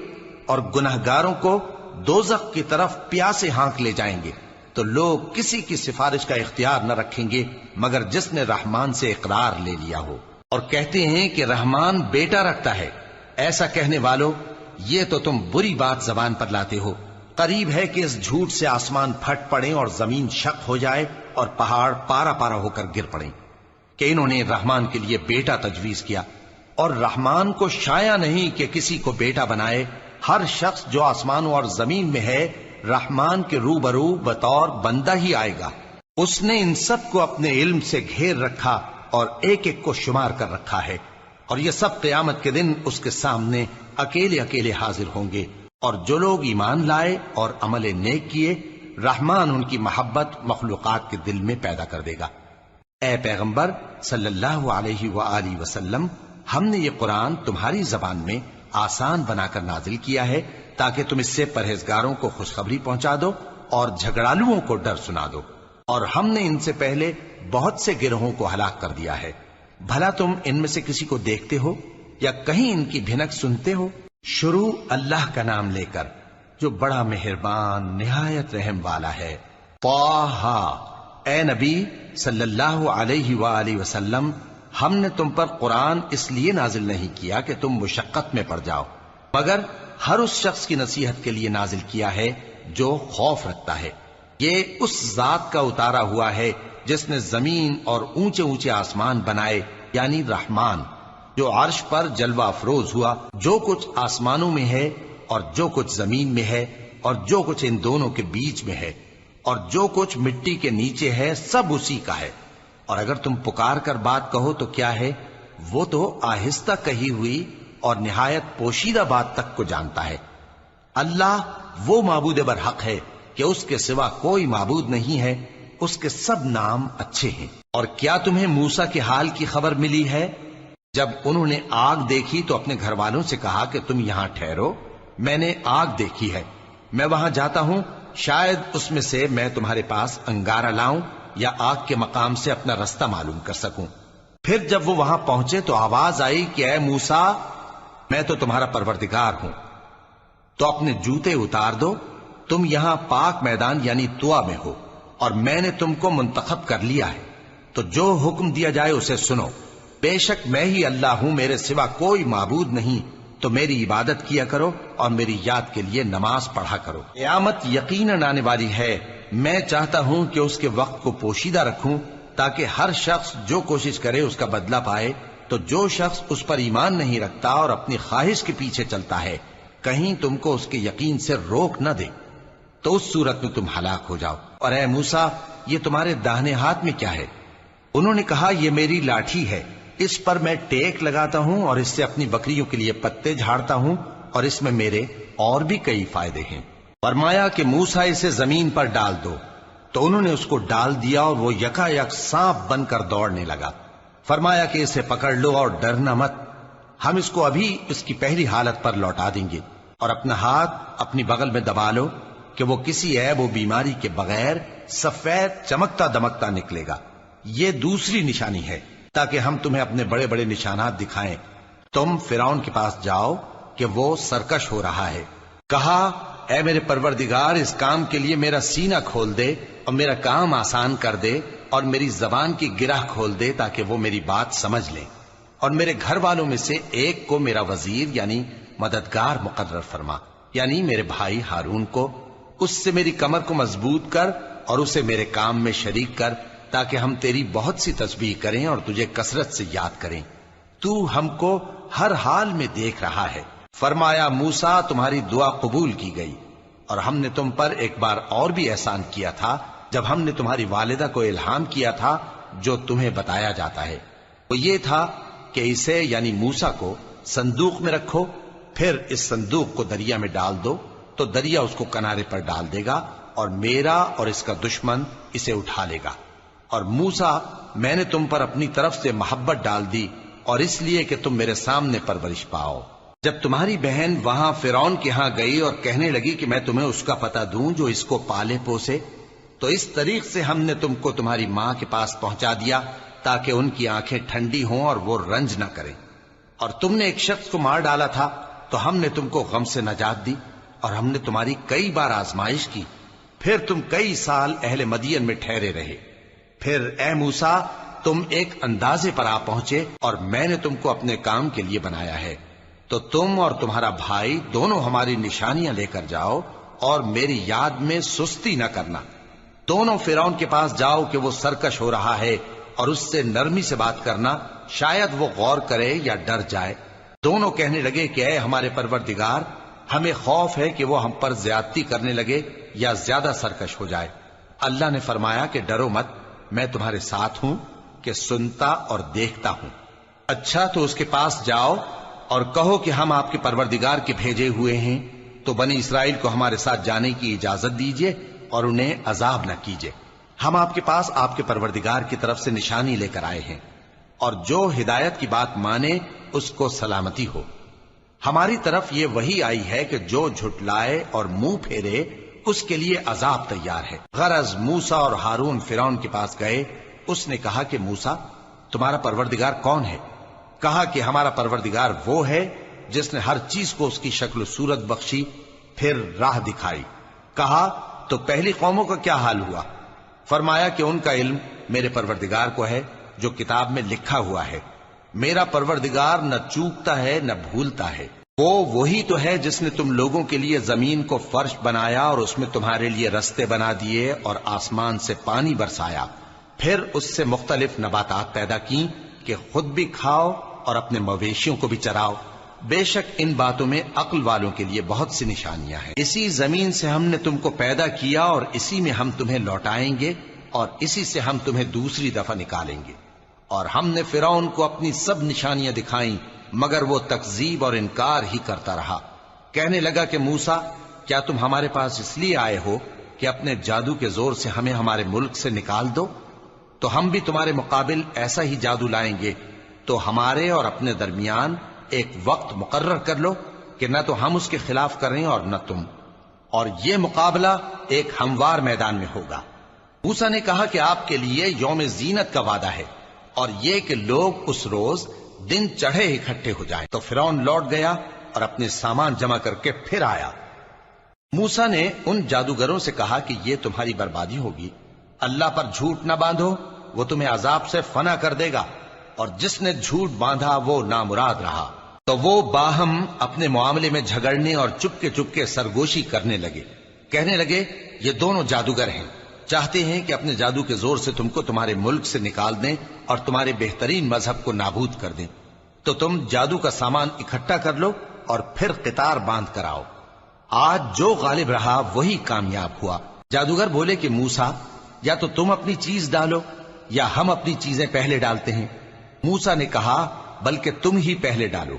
اور گناہگاروں کو دوزخ کی طرف پیاسے ہانک لے جائیں گے، تو لوگ کسی کی سفارش کا اختیار نہ رکھیں گے مگر جس نے رحمان سے اقرار لے لیا ہو، اور کہتے ہیں کہ رحمان بیٹا رکھتا ہے۔ ایسا کہنے والوں، یہ تو تم بری بات زبان پر لاتے ہو۔ قریب ہے کہ اس جھوٹ سے آسمان پھٹ پڑیں اور زمین شق ہو جائے اور پہاڑ پارا پارا ہو کر گر پڑیں کہ انہوں نے رحمان کے لیے بیٹا تجویز کیا، اور رحمان کو شایع نہیں کہ کسی کو بیٹا بنائے۔ ہر شخص جو آسمانوں اور زمین میں ہے رحمان کے روبرو بطور بندہ ہی آئے گا۔ اس نے ان سب کو اپنے علم سے گھیر رکھا اور ایک ایک کو شمار کر رکھا ہے، اور یہ سب قیامت کے دن اس کے سامنے اکیلے اکیلے حاضر ہوں گے۔ اور جو لوگ ایمان لائے اور عمل نیک کیے رحمان ان کی محبت مخلوقات کے دل میں پیدا کر دے گا۔ اے پیغمبر صلی اللہ علیہ وآلہ وسلم، ہم نے یہ قرآن تمہاری زبان میں آسان بنا کر نازل کیا ہے تاکہ تم اس سے پرہیزگاروں کو خوشخبری پہنچا دو اور جھگڑالوؤں کو ڈر سنا دو، اور ہم نے ان سے پہلے بہت سے گروہوں کو ہلاک کر دیا ہے۔ بھلا تم ان میں سے کسی کو دیکھتے ہو یا کہیں ان کی بھنک سنتے ہو؟ شروع اللہ کا نام لے کر جو بڑا مہربان نہایت رحم والا ہے۔ طٰہٰ، اے نبی صلی اللہ علیہ وآلہ وسلم، ہم نے تم پر قرآن اس لیے نازل نہیں کیا کہ تم مشقت میں پڑ جاؤ، مگر ہر اس شخص کی نصیحت کے لیے نازل کیا ہے جو خوف رکھتا ہے۔ یہ اس ذات کا اتارا ہوا ہے جس نے زمین اور اونچے اونچے آسمان بنائے، یعنی رحمان، جو عرش پر جلوہ افروز ہوا۔ جو کچھ آسمانوں میں ہے اور جو کچھ زمین میں ہے اور جو کچھ ان دونوں کے بیچ میں ہے اور جو کچھ مٹی کے نیچے ہے، سب اسی کا ہے۔ اور اگر تم پکار کر بات کہو تو کیا ہے، وہ تو آہستہ کہی ہوئی اور نہایت پوشیدہ بات تک کو جانتا ہے۔ اللہ وہ معبود برحق ہے کہ اس کے سوا کوئی معبود نہیں ہے، اس کے سب نام اچھے ہیں۔ اور کیا تمہیں موسیٰ کے حال کی خبر ملی ہے؟ جب انہوں نے آگ دیکھی تو اپنے گھر والوں سے کہا کہ تم یہاں ٹھہرو، میں نے آگ دیکھی ہے، میں وہاں جاتا ہوں، شاید اس میں سے میں تمہارے پاس انگارہ لاؤں یا آگ کے مقام سے اپنا رستہ معلوم کر سکوں۔ پھر جب وہ وہاں پہنچے تو آواز آئی کہ اے موسیٰ، میں تو تمہارا پروردگار ہوں، تو اپنے جوتے اتار دو، تم یہاں پاک میدان یعنی طوا میں ہو، اور میں نے تم کو منتخب کر لیا ہے، تو جو حکم دیا جائے اسے سنو۔ بے شک میں ہی اللہ ہوں، میرے سوا کوئی معبود نہیں، تو میری عبادت کیا کرو اور میری یاد کے لیے نماز پڑھا کرو۔ قیامت یقیناً آنے والی ہے، میں چاہتا ہوں کہ اس کے وقت کو پوشیدہ رکھوں تاکہ ہر شخص جو کوشش کرے اس کا بدلہ پائے، تو جو شخص اس پر ایمان نہیں رکھتا اور اپنی خواہش کے پیچھے چلتا ہے، کہیں تم کو اس کے یقین سے روک نہ دے، تو اس صورت میں تم ہلاک ہو جاؤ۔ اور اے موسیٰ، یہ تمہارے داہنے ہاتھ میں کیا ہے؟ انہوں نے کہا، یہ میری لاٹھی ہے، اس پر میں ٹیک لگاتا ہوں اور اس سے اپنی بکریوں کے لیے پتے جھاڑتا ہوں، اور اس میں میرے اور بھی کئی فائدے ہیں۔ فرمایا کہ موسیٰ اسے زمین پر ڈال دو، تو انہوں نے اس کو ڈال دیا اور وہ یکا یک سانپ بن کر دوڑنے لگا۔ فرمایا کہ اسے پکڑ لو اور ڈرنا مت، ہم اس کو ابھی اس کی پہلی حالت پر لوٹا دیں گے، اور اپنا ہاتھ اپنی بغل میں دبا لو کہ وہ کسی عیب و بیماری کے بغیر سفید چمکتا دمکتا نکلے گا۔ یہ دوسری نشانی ہے تاکہ ہم تمہیں اپنے بڑے بڑے نشانات دکھائیں۔ تم فرعون کے پاس جاؤ کہ وہ سرکش ہو رہا ہے۔ کہا، اے میرے پروردگار، اس کام کے لیے میرا سینہ کھول دے اور میرا کام آسان کر دے، اور میری زبان کی گرہ کھول دے تاکہ وہ میری بات سمجھ لیں، اور میرے گھر والوں میں سے ایک کو میرا وزیر یعنی مددگار مقرر فرما، یعنی میرے بھائی ہارون کو۔ اس سے میری کمر کو مضبوط کر اور اسے میرے کام میں شریک کر، تاکہ ہم تیری بہت سی تسبیح کریں اور تجھے کثرت سے یاد کریں، تو ہم کو ہر حال میں دیکھ رہا ہے۔ فرمایا، موسیٰ، تمہاری دعا قبول کی گئی، اور ہم نے تم پر ایک بار اور بھی احسان کیا تھا جب ہم نے تمہاری والدہ کو الہام کیا تھا جو تمہیں بتایا جاتا ہے۔ وہ یہ تھا کہ اسے یعنی موسیٰ کو صندوق میں رکھو، پھر اس صندوق کو دریا میں ڈال دو، تو دریا اس کو کنارے پر ڈال دے گا، اور میرا اور اس کا دشمن اسے اٹھا لے گا۔ اور موسیٰ، میں نے تم پر اپنی طرف سے محبت ڈال دی، اور اس لیے کہ تم میرے سامنے پرورش پاؤ۔ جب تمہاری بہن وہاں فرعون کے ہاں گئی اور کہنے لگی کہ میں تمہیں اس کا پتہ دوں جو اس کو پالے پوسے، تو اس طریق سے ہم نے تم کو تمہاری ماں کے پاس پہنچا دیا تاکہ ان کی آنکھیں ٹھنڈی ہوں اور وہ رنج نہ کریں۔ اور تم نے ایک شخص کو مار ڈالا تھا تو ہم نے تم کو غم سے نجات دی، اور ہم نے تمہاری کئی بار آزمائش کی، پھر تم کئی سال اہل مدین میں ٹھہرے رہے۔ پھر اے موسیٰ، تم ایک اندازے پر آ پہنچے، اور میں نے تم کو اپنے کام کے لیے بنایا ہے، تو تم اور تمہارا بھائی دونوں ہماری نشانیاں لے کر جاؤ، اور میری یاد میں سستی نہ کرنا۔ دونوں فرعون کے پاس جاؤ کہ وہ سرکش ہو رہا ہے، اور اس سے نرمی سے بات کرنا، شاید وہ غور کرے یا ڈر جائے۔ دونوں کہنے لگے کہ اے ہمارے پروردگار، ہمیں خوف ہے کہ وہ ہم پر زیادتی کرنے لگے یا زیادہ سرکش ہو جائے۔ اللہ نے فرمایا کہ ڈرو مت، میں تمہارے ساتھ ہوں کہ سنتا اور دیکھتا ہوں۔ اچھا، تو اس کے پاس جاؤ اور کہو کہ ہم آپ کے پروردگار کے بھیجے ہوئے ہیں، تو بنی اسرائیل کو ہمارے ساتھ جانے کی اجازت دیجیے اور انہیں عذاب نہ کیجیے۔ ہم آپ کے پاس آپ کے پروردگار کی طرف سے نشانی لے کر آئے ہیں، اور جو ہدایت کی بات مانے اس کو سلامتی ہو۔ ہماری طرف یہ وحی آئی ہے کہ جو جھٹلائے اور منہ پھیرے اس کے لیے عذاب تیار ہے۔ غرض موسیٰ اور ہارون فرعون کے پاس گئے۔ اس نے کہا کہ موسیٰ، تمہارا پروردگار کون ہے؟ کہا کہ ہمارا پروردگار وہ ہے جس نے ہر چیز کو اس کی شکل و صورت بخشی، پھر راہ دکھائی۔ کہا، تو پہلی قوموں کا کیا حال ہوا؟ فرمایا کہ ان کا علم میرے پروردگار کو ہے جو کتاب میں لکھا ہوا ہے۔ میرا پروردگار نہ چوکتا ہے نہ بھولتا ہے۔ وہ وہی تو ہے جس نے تم لوگوں کے لیے زمین کو فرش بنایا اور اس میں تمہارے لیے رستے بنا دیے اور آسمان سے پانی برسایا، پھر اس سے مختلف نباتات پیدا کی کہ خود بھی کھاؤ اور اپنے مویشیوں کو بھی چراؤ۔ بے شک ان باتوں میں عقل والوں کے لیے بہت سی نشانیاں ہیں۔ اسی زمین سے ہم نے تم کو پیدا کیا اور اسی میں ہم تمہیں لوٹائیں گے اور اسی سے ہم تمہیں دوسری دفعہ نکالیں گے۔ اور ہم نے فرعون کو اپنی سب نشانیاں دکھائیں مگر وہ تکذیب اور انکار ہی کرتا رہا۔ کہنے لگا کہ موسیٰ، کیا تم ہمارے پاس اس لیے آئے ہو کہ اپنے جادو کے زور سے ہمیں ہمارے ملک سے نکال دو؟ تو ہم بھی تمہارے مقابل ایسا ہی جادو لائیں گے، تو ہمارے اور اپنے درمیان ایک وقت مقرر کر لو کہ نہ تو ہم اس کے خلاف کریں اور نہ تم، اور یہ مقابلہ ایک ہموار میدان میں ہوگا۔ موسیٰ نے کہا کہ آپ کے لیے یوم زینت کا وعدہ ہے اور یہ کہ لوگ اس روز دن چڑھے اکٹھے ہو جائیں۔ تو فرعون لوٹ گیا اور اپنے سامان جمع کر کے پھر آیا۔ موسیٰ نے ان جادوگروں سے کہا کہ یہ تمہاری بربادی ہوگی، اللہ پر جھوٹ نہ باندھو، وہ تمہیں عذاب سے فنا کر دے گا، اور جس نے جھوٹ باندھا وہ نامراد رہا۔ تو وہ باہم اپنے معاملے میں جھگڑنے اور چپکے سرگوشی کرنے لگے، کہنے لگے یہ دونوں جادوگر ہیں، چاہتے ہیں کہ اپنے جادو کے زور سے تم کو تمہارے ملک سے نکال دیں اور تمہارے بہترین مذہب کو نابود کر دیں۔ تو تم جادو کا سامان اکٹھا کر لو اور پھر قطار باندھ کر آؤ۔ آج جو غالب رہا وہی کامیاب ہوا۔ جادوگر بولے کہ موسیٰ، یا تو تم اپنی چیز ڈالو یا ہم اپنی چیزیں پہلے ڈالتے ہیں۔ موسیٰ نے کہا بلکہ تم ہی پہلے ڈالو۔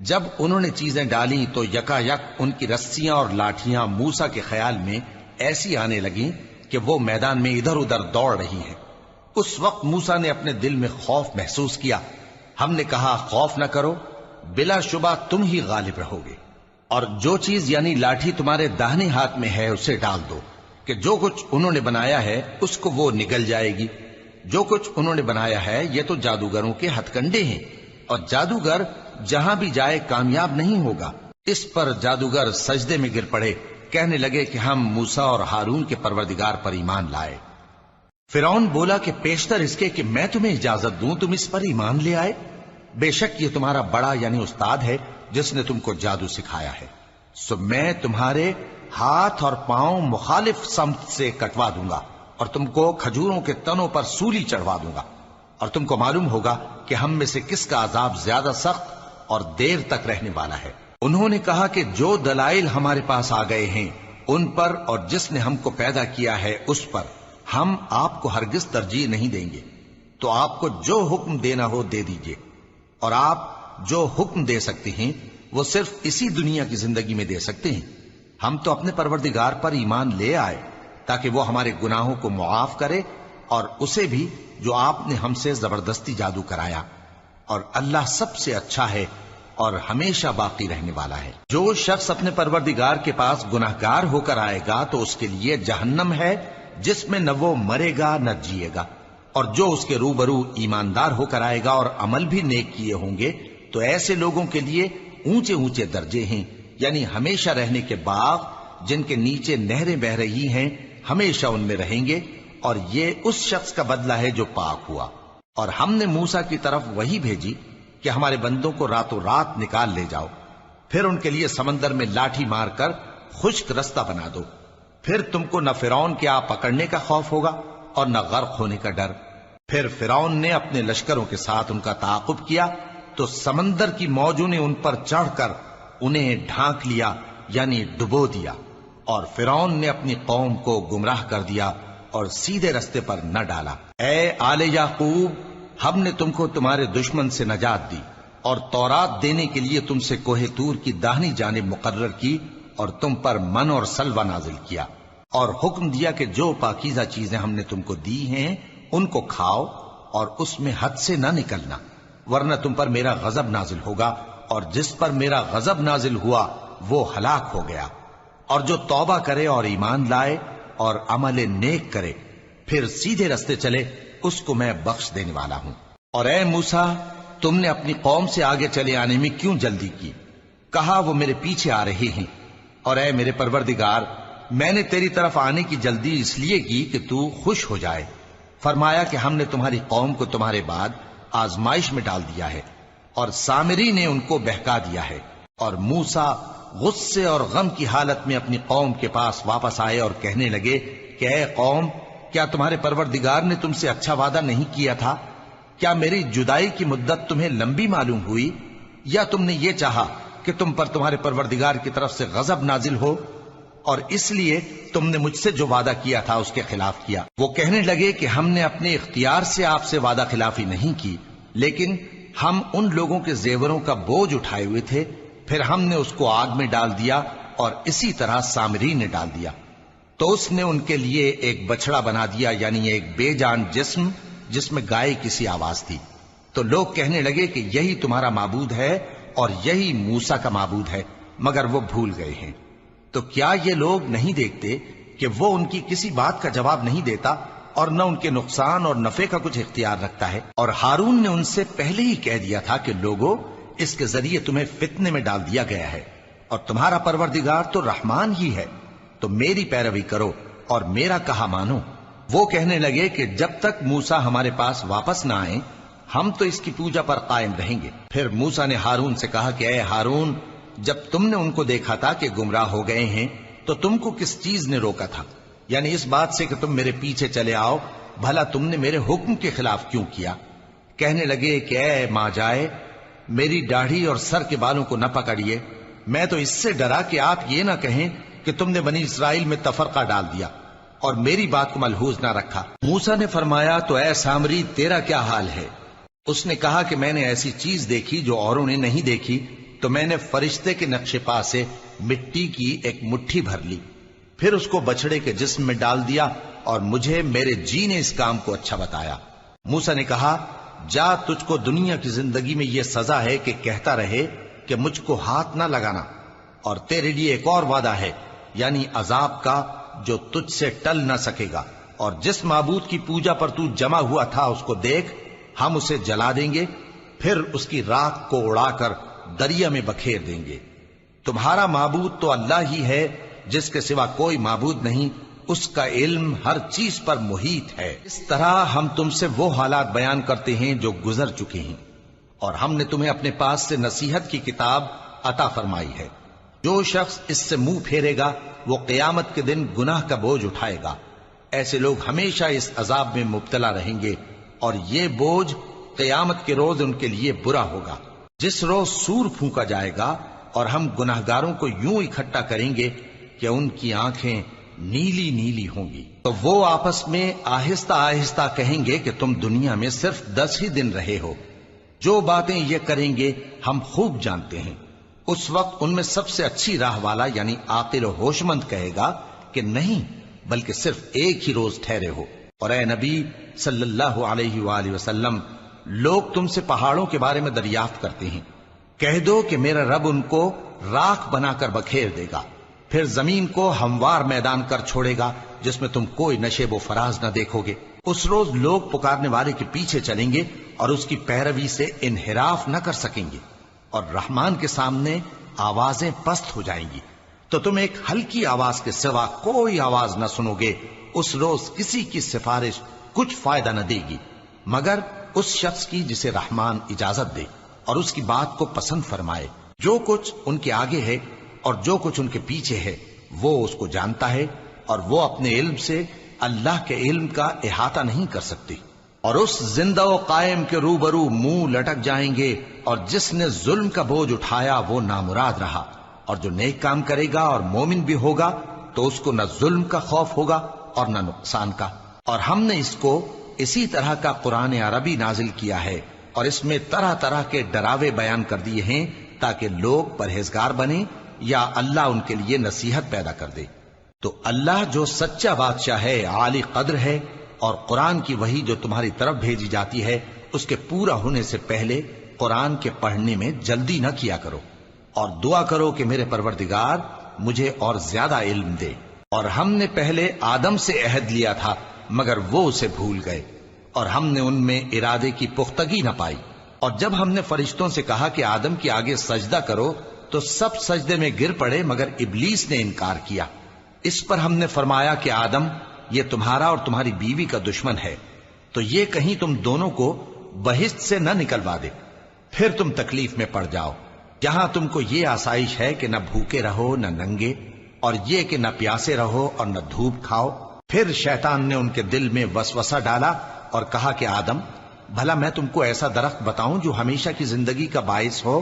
جب انہوں نے چیزیں ڈالیں تو یکا یک ان کی رسیاں اور لاٹھیاں موسیٰ کے خیال میں ایسی آنے لگیں کہ وہ میدان میں ادھر ادھر دوڑ رہی ہیں۔ اس وقت موسیٰ نے اپنے دل میں خوف محسوس کیا۔ ہم نے کہا خوف نہ کرو، بلا شبہ تم ہی غالب رہو گے، اور جو چیز یعنی لاٹھی تمہارے داہنے ہاتھ میں ہے اسے ڈال دو کہ جو کچھ انہوں نے بنایا ہے اس کو وہ نگل جائے گی۔ جو کچھ انہوں نے بنایا ہے یہ تو جادوگروں کے ہتھ کنڈے ہیں، اور جادوگر جہاں بھی جائے کامیاب نہیں ہوگا۔ اس پر جادوگر سجدے میں گر پڑے، کہنے لگے کہ ہم موسیٰ اور ہارون کے پروردگار پر ایمان لائے۔ فرعون بولا کہ پیشتر اس کے کہ میں تمہیں اجازت دوں تم اس پر ایمان لے آئے، بے شک یہ تمہارا بڑا یعنی استاد ہے جس نے تم کو جادو سکھایا ہے، سو میں تمہارے ہاتھ اور پاؤں مخالف سمت سے کٹوا دوں گا اور تم کو کھجوروں کے تنوں پر سولی چڑھوا دوں گا، اور تم کو معلوم ہوگا کہ ہم میں سے کس کا عذاب زیادہ سخت اور دیر تک رہنے والا ہے۔ انہوں نے کہا کہ جو دلائل ہمارے پاس آ گئے ہیں ان پر اور جس نے ہم کو پیدا کیا ہے اس پر ہم آپ کو ہرگز ترجیح نہیں دیں گے، تو آپ کو جو حکم دینا ہو دے دیجئے، اور آپ جو حکم دے سکتے ہیں وہ صرف اسی دنیا کی زندگی میں دے سکتے ہیں۔ ہم تو اپنے پروردگار پر ایمان لے آئے تاکہ وہ ہمارے گناہوں کو معاف کرے اور اسے بھی جو آپ نے ہم سے زبردستی جادو کرایا، اور اللہ سب سے اچھا ہے اور ہمیشہ باقی رہنے والا ہے۔ جو شخص اپنے پروردگار کے پاس گناہگار ہو کر آئے گا تو اس کے لیے جہنم ہے جس میں نہ وہ مرے گا نہ جیے گا، اور جو اس کے روبرو ایماندار ہو کر آئے گا اور عمل بھی نیک کیے ہوں گے تو ایسے لوگوں کے لیے اونچے اونچے درجے ہیں، یعنی ہمیشہ رہنے کے باغ جن کے نیچے نہریں بہ رہی ہیں، ہمیشہ ان میں رہیں گے، اور یہ اس شخص کا بدلہ ہے جو پاک ہوا۔ اور ہم نے موسیٰ کی طرف وہی بھیجی کہ ہمارے بندوں کو راتوں رات نکال لے جاؤ، پھر ان کے لیے سمندر میں لاٹھی مار کر خشک رستہ بنا دو، پھر تم کو نہ فرعون کے آ پکڑنے کا خوف ہوگا اور نہ غرق ہونے کا ڈر۔ پھر فرعون نے اپنے لشکروں کے ساتھ ان کا تعاقب کیا تو سمندر کی موجوں نے ان پر چڑھ کر انہیں ڈھانک لیا یعنی ڈبو دیا، اور فرعون نے اپنی قوم کو گمراہ کر دیا اور سیدھے رستے پر نہ ڈالا۔ اے آل یعقوب، ہم نے تم کو تمہارے دشمن سے نجات دی اور تورات دینے کے لیے تم سے کوہ طور کی داہنی جانب مقرر کی، اور تم پر من اور سلوہ نازل کیا، اور حکم دیا کہ جو پاکیزہ چیزیں ہم نے تم کو دی ہیں ان کو کھاؤ اور اس میں حد سے نہ نکلنا، ورنہ تم پر میرا غضب نازل ہوگا، اور جس پر میرا غضب نازل ہوا وہ ہلاک ہو گیا۔ اور جو توبہ کرے اور ایمان لائے اور عمل نیک کرے پھر سیدھے رستے چلے اس کو میں بخش دینے والا ہوں۔ اور اے موسیٰ، تم نے اپنی قوم سے آگے چلے آنے میں کیوں جلدی کی؟ کہا وہ میرے پیچھے آ رہے ہیں۔ اور اے میرے پروردگار، میں نے تیری طرف آنے کی جلدی اس لیے کی کہ تو خوش ہو جائے۔ فرمایا کہ ہم نے تمہاری قوم کو تمہارے بعد آزمائش میں ڈال دیا ہے، اور سامری نے ان کو بہکا دیا ہے۔ اور موسیٰ غصے اور غم کی حالت میں اپنی قوم کے پاس واپس آئے اور کہنے لگے کہ اے قوم، کیا تمہارے پروردگار نے تم سے اچھا وعدہ نہیں کیا تھا؟ کیا میری جدائی کی مدت تمہیں لمبی معلوم ہوئی، یا تم نے یہ چاہا کہ تم پر تمہارے پروردگار کی طرف سے غضب نازل ہو، اور اس لیے تم نے مجھ سے جو وعدہ کیا تھا اس کے خلاف کیا؟ وہ کہنے لگے کہ ہم نے اپنے اختیار سے آپ سے وعدہ خلافی نہیں کی، لیکن ہم ان لوگوں کے زیوروں کا بوجھ اٹھائے ہوئے تھے، پھر ہم نے اس کو آگ میں ڈال دیا، اور اسی طرح سامری نے ڈال دیا۔ تو اس نے ان کے لیے ایک بچڑا بنا دیا، یعنی ایک بے جان جسم جس میں گائے کسی آواز تھی۔ تو لوگ کہنے لگے کہ یہی تمہارا معبود ہے اور یہی موسیٰ کا معبود ہے، مگر وہ بھول گئے ہیں۔ تو کیا یہ لوگ نہیں دیکھتے کہ وہ ان کی کسی بات کا جواب نہیں دیتا اور نہ ان کے نقصان اور نفع کا کچھ اختیار رکھتا ہے۔ اور ہارون نے ان سے پہلے ہی کہہ دیا تھا کہ لوگوں، اس کے ذریعے تمہیں فتنے میں ڈال دیا گیا ہے، اور تمہارا پروردگار تو رحمان ہی ہے، تو میری پیروی کرو اور میرا کہا مانو۔ وہ کہنے لگے کہ جب تک موسیٰ ہمارے پاس واپس نہ آئیں ہم تو اس کی پوجا پر قائم رہیں گے۔ پھر موسیٰ نے ہارون سے کہا کہ اے ہارون، جب تم نے ان کو دیکھا تھا کہ گمراہ ہو گئے ہیں تو تم کو کس چیز نے روکا تھا؟ یعنی اس بات سے کہ تم میرے پیچھے چلے آؤ، بھلا تم نے میرے حکم کے خلاف کیوں کیا؟ کہنے لگے کہ اے ماں جائے، میری داڑھی اور سر کے بالوں کو نہ پکڑیے، میں تو اس سے ڈرا کہ آپ یہ نہ کہیں کہ تم نے بنی اسرائیل میں تفرقہ ڈال دیا اور میری بات کو ملحوظ نہ رکھا۔ موسیٰ نے فرمایا تو اے سامری تیرا کیا حال ہے؟ اس نے کہا کہ میں نے ایسی چیز دیکھی جو اوروں نے نہیں دیکھی، تو میں نے فرشتے کے نقش پا سے مٹی کی ایک مٹھی بھر لی، پھر اس کو بچڑے کے جسم میں ڈال دیا، اور مجھے میرے جی نے اس کام کو اچھا بتایا۔ موسیٰ نے کہا جا، تجھ کو دنیا کی زندگی میں یہ سزا ہے کہ کہتا رہے کہ مجھ کو ہاتھ نہ لگانا، اور تیرے لیے ایک اور وعدہ ہے، یعنی عذاب کا جو تجھ سے ٹل نہ سکے گا، اور جس معبود کی پوجا پر تو جمع ہوا تھا اس کو دیکھ، ہم اسے جلا دیں گے، پھر اس کی راکھ کو اڑا کر دریا میں بکھیر دیں گے۔ تمہارا معبود تو اللہ ہی ہے، جس کے سوا کوئی معبود نہیں، اس کا علم ہر چیز پر محیط ہے۔ اس طرح ہم تم سے وہ حالات بیان کرتے ہیں جو گزر چکے ہیں، اور ہم نے تمہیں اپنے پاس سے نصیحت کی کتاب عطا فرمائی ہے۔ جو شخص اس سے منہ پھیرے گا وہ قیامت کے دن گناہ کا بوجھ اٹھائے گا۔ ایسے لوگ ہمیشہ اس عذاب میں مبتلا رہیں گے، اور یہ بوجھ قیامت کے روز ان کے لیے برا ہوگا، جس روز سور پھونکا جائے گا، اور ہم گناہگاروں کو یوں اکٹھا کریں گے کہ ان کی آنکھیں نیلی نیلی ہوں گی۔ تو وہ آپس میں آہستہ آہستہ کہیں گے کہ تم دنیا میں صرف 10 ہی دن رہے ہو، جو باتیں یہ کریں گے ہم خوب جانتے ہیں۔ اس وقت ان میں سب سے اچھی راہ والا یعنی عاقل و ہوش مند کہے گا کہ نہیں، بلکہ صرف ایک ہی روز ٹھہرے ہو۔ اور اے نبی صلی اللہ علیہ وآلہ وسلم، لوگ تم سے پہاڑوں کے بارے میں دریافت کرتے ہیں، کہہ دو کہ میرا رب ان کو راکھ بنا کر بکھیر دے گا، پھر زمین کو ہموار میدان کر چھوڑے گا جس میں تم کوئی نشیب و فراز نہ دیکھو گے۔ اس روز لوگ پکارنے والے کے پیچھے چلیں گے اور اس کی پیروی سے انحراف نہ کر سکیں گے، اور رحمان کے سامنے آوازیں پست ہو جائیں گی، تو تم ایک ہلکی آواز کے سوا کوئی آواز نہ سنو گے۔ اس روز کسی کی سفارش کچھ فائدہ نہ دے گی مگر اس شخص کی جسے رحمان اجازت دے اور اس کی بات کو پسند فرمائے۔ جو کچھ ان کے آگے ہے اور جو کچھ ان کے پیچھے ہے وہ اس کو جانتا ہے، اور وہ اپنے علم سے اللہ کے علم کا احاطہ نہیں کر سکتی۔ اور اس زندہ و قائم کے روبرو منہ لٹک جائیں گے، اور جس نے ظلم کا بوجھ اٹھایا وہ نامراد رہا، اور جو نیک کام کرے گا اور مومن بھی ہوگا تو اس کو نہ ظلم کا خوف ہوگا اور نہ نقصان کا۔ اور ہم نے اس کو اسی طرح کا قرآن عربی نازل کیا ہے، اور اس میں طرح طرح کے ڈراوے بیان کر دیے ہیں تاکہ لوگ پرہیزگار بنیں یا اللہ ان کے لیے نصیحت پیدا کر دے۔ تو اللہ جو سچا بادشاہ ہے، عالی قدر ہے، اور قرآن کی وحی جو تمہاری طرف بھیجی جاتی ہے اس کے پورا ہونے سے پہلے قرآن کے پڑھنے میں جلدی نہ کیا کرو، اور دعا کرو کہ میرے پروردگار مجھے اور زیادہ علم دے۔ اور ہم نے پہلے آدم سے عہد لیا تھا مگر وہ اسے بھول گئے، اور ہم نے ان میں ارادے کی پختگی نہ پائی۔ اور جب ہم نے فرشتوں سے کہا کہ آدم کے آگے سجدہ کرو تو سب سجدے میں گر پڑے مگر ابلیس نے انکار کیا۔ اس پر ہم نے فرمایا کہ آدم، یہ تمہارا اور تمہاری بیوی کا دشمن ہے، تو یہ کہیں تم دونوں کو بہشت سے نہ نکلوا دے، پھر تم تکلیف میں پڑ جاؤ۔ جہاں تم کو یہ آسائش ہے کہ نہ بھوکے رہو نہ ننگے، اور یہ کہ نہ پیاسے رہو اور نہ دھوپ کھاؤ۔ پھر شیطان نے ان کے دل میں وسوسہ ڈالا اور کہا کہ آدم، بھلا میں تم کو ایسا درخت بتاؤں جو ہمیشہ کی زندگی کا باعث ہو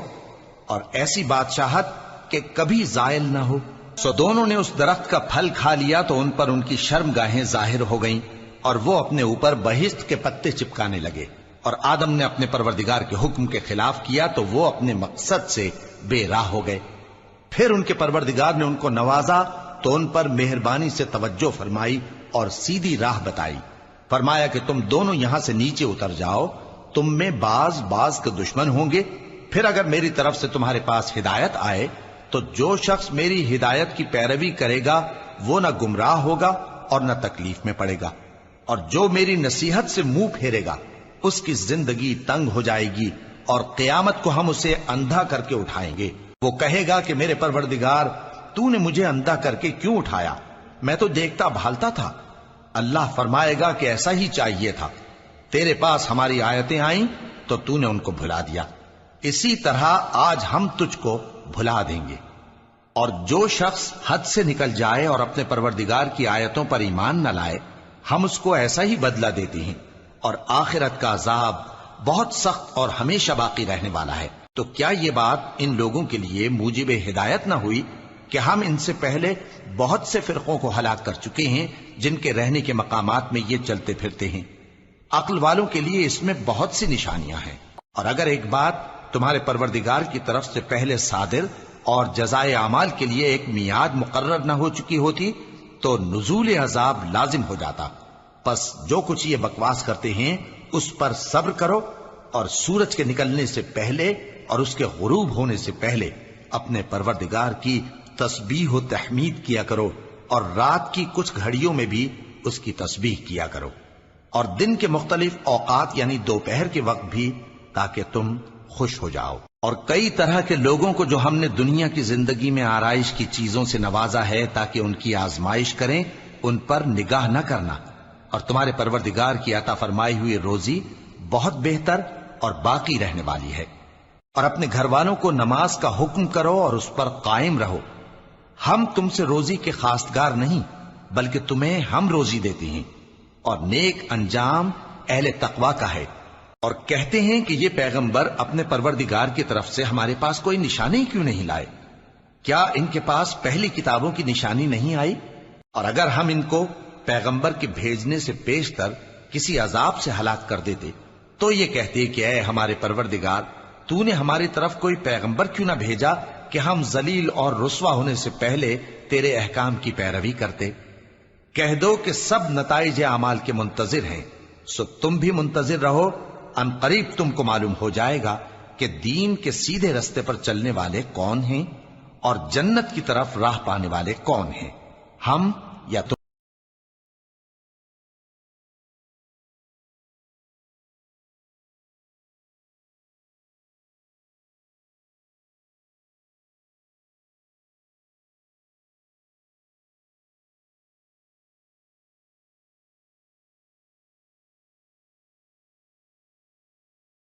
اور ایسی بادشاہت کہ کبھی زائل نہ ہو؟ سو دونوں نے اس درخت کا پھل کھا لیا تو ان پر ان کی شرم گاہیں ظاہر ہو گئیں، اور وہ اپنے اوپر بہشت کے پتے چپکانے لگے۔ اور آدم نے اپنے پروردگار کے حکم کے خلاف کیا تو وہ اپنے مقصد سے بے راہ ہو گئے۔ پھر ان کے پروردگار نے ان کو نوازا تو ان پر مہربانی سے توجہ فرمائی اور سیدھی راہ بتائی۔ فرمایا کہ تم دونوں یہاں سے نیچے اتر جاؤ، تم میں بعض کے دشمن ہوں گے، پھر اگر میری طرف سے تمہارے پاس ہدایت آئے تو جو شخص میری ہدایت کی پیروی کرے گا وہ نہ گمراہ ہوگا اور نہ تکلیف میں پڑے گا۔ اور جو میری نصیحت سے منہ پھیرے گا اس کی زندگی تنگ ہو جائے گی اور قیامت کو ہم اسے اندھا کر کے اٹھائیں گے۔ وہ کہے گا کہ میرے پروردگار تو نے مجھے اندھا کر کے کیوں اٹھایا؟ میں تو دیکھتا بھالتا تھا۔ اللہ فرمائے گا کہ ایسا ہی چاہیے تھا، تیرے پاس ہماری آیتیں آئیں تو تو نے ان کو بھلا دیا، اسی طرح آج ہم تجھ کو بھلا دیں گے۔ اور جو شخص حد سے نکل جائے اور اپنے پروردگار کی آیتوں پر ایمان نہ لائے، ہم اس کو ایسا ہی بدلہ دیتے ہیں، اور آخرت کا عذاب بہت سخت اور ہمیشہ باقی رہنے والا ہے۔ تو کیا یہ بات ان لوگوں کے لیے موجب ہدایت نہ ہوئی کہ ہم ان سے پہلے بہت سے فرقوں کو ہلاک کر چکے ہیں جن کے رہنے کے مقامات میں یہ چلتے پھرتے ہیں؟ عقل والوں کے لیے اس میں بہت سی نشانیاں ہیں۔ اور اگر ایک بات تمہارے پروردگار کی طرف سے پہلے صادر اور جزائے اعمال کے لیے ایک میعاد مقرر نہ ہو چکی ہوتی تو نزول عذاب لازم ہو جاتا۔ پس جو کچھ یہ بکواس کرتے ہیں اس پر صبر کرو، اور سورج کے نکلنے سے پہلے اور اس کے غروب ہونے سے پہلے اپنے پروردگار کی تسبیح و تحمید کیا کرو، اور رات کی کچھ گھڑیوں میں بھی اس کی تسبیح کیا کرو، اور دن کے مختلف اوقات یعنی دوپہر کے وقت بھی، تاکہ تم خوش ہو جاؤ۔ اور کئی طرح کے لوگوں کو جو ہم نے دنیا کی زندگی میں آرائش کی چیزوں سے نوازا ہے تاکہ ان کی آزمائش کریں، ان پر نگاہ نہ کرنا، اور تمہارے پروردگار کی عطا فرمائی ہوئی روزی بہت بہتر اور باقی رہنے والی ہے۔ اور اپنے گھر والوں کو نماز کا حکم کرو اور اس پر قائم رہو۔ ہم تم سے روزی کے خواستگار نہیں، بلکہ تمہیں ہم روزی دیتے ہیں، اور نیک انجام اہل تقوی کا ہے۔ اور کہتے ہیں کہ یہ پیغمبر اپنے پروردگار کی طرف سے ہمارے پاس کوئی نشانی کیوں نہیں لائے؟ کیا ان کے پاس پہلی کتابوں کی نشانی نہیں آئی؟ اور اگر ہم ان کو پیغمبر کے بھیجنے سے پیشتر کسی عذاب سے ہلاک کر دیتے تو یہ کہتے کہ اے ہمارے پروردگار، تو نے ہماری طرف کوئی پیغمبر کیوں نہ بھیجا کہ ہم ذلیل اور رسوا ہونے سے پہلے تیرے احکام کی پیروی کرتے۔ کہہ دو کہ سب نتائج اعمال کے منتظر ہیں، سو تم بھی منتظر رہو، ان قریب تم کو معلوم ہو جائے گا کہ دین کے سیدھے رستے پر چلنے والے کون ہیں اور جنت کی طرف راہ پانے والے کون ہیں، ہم یا تم۔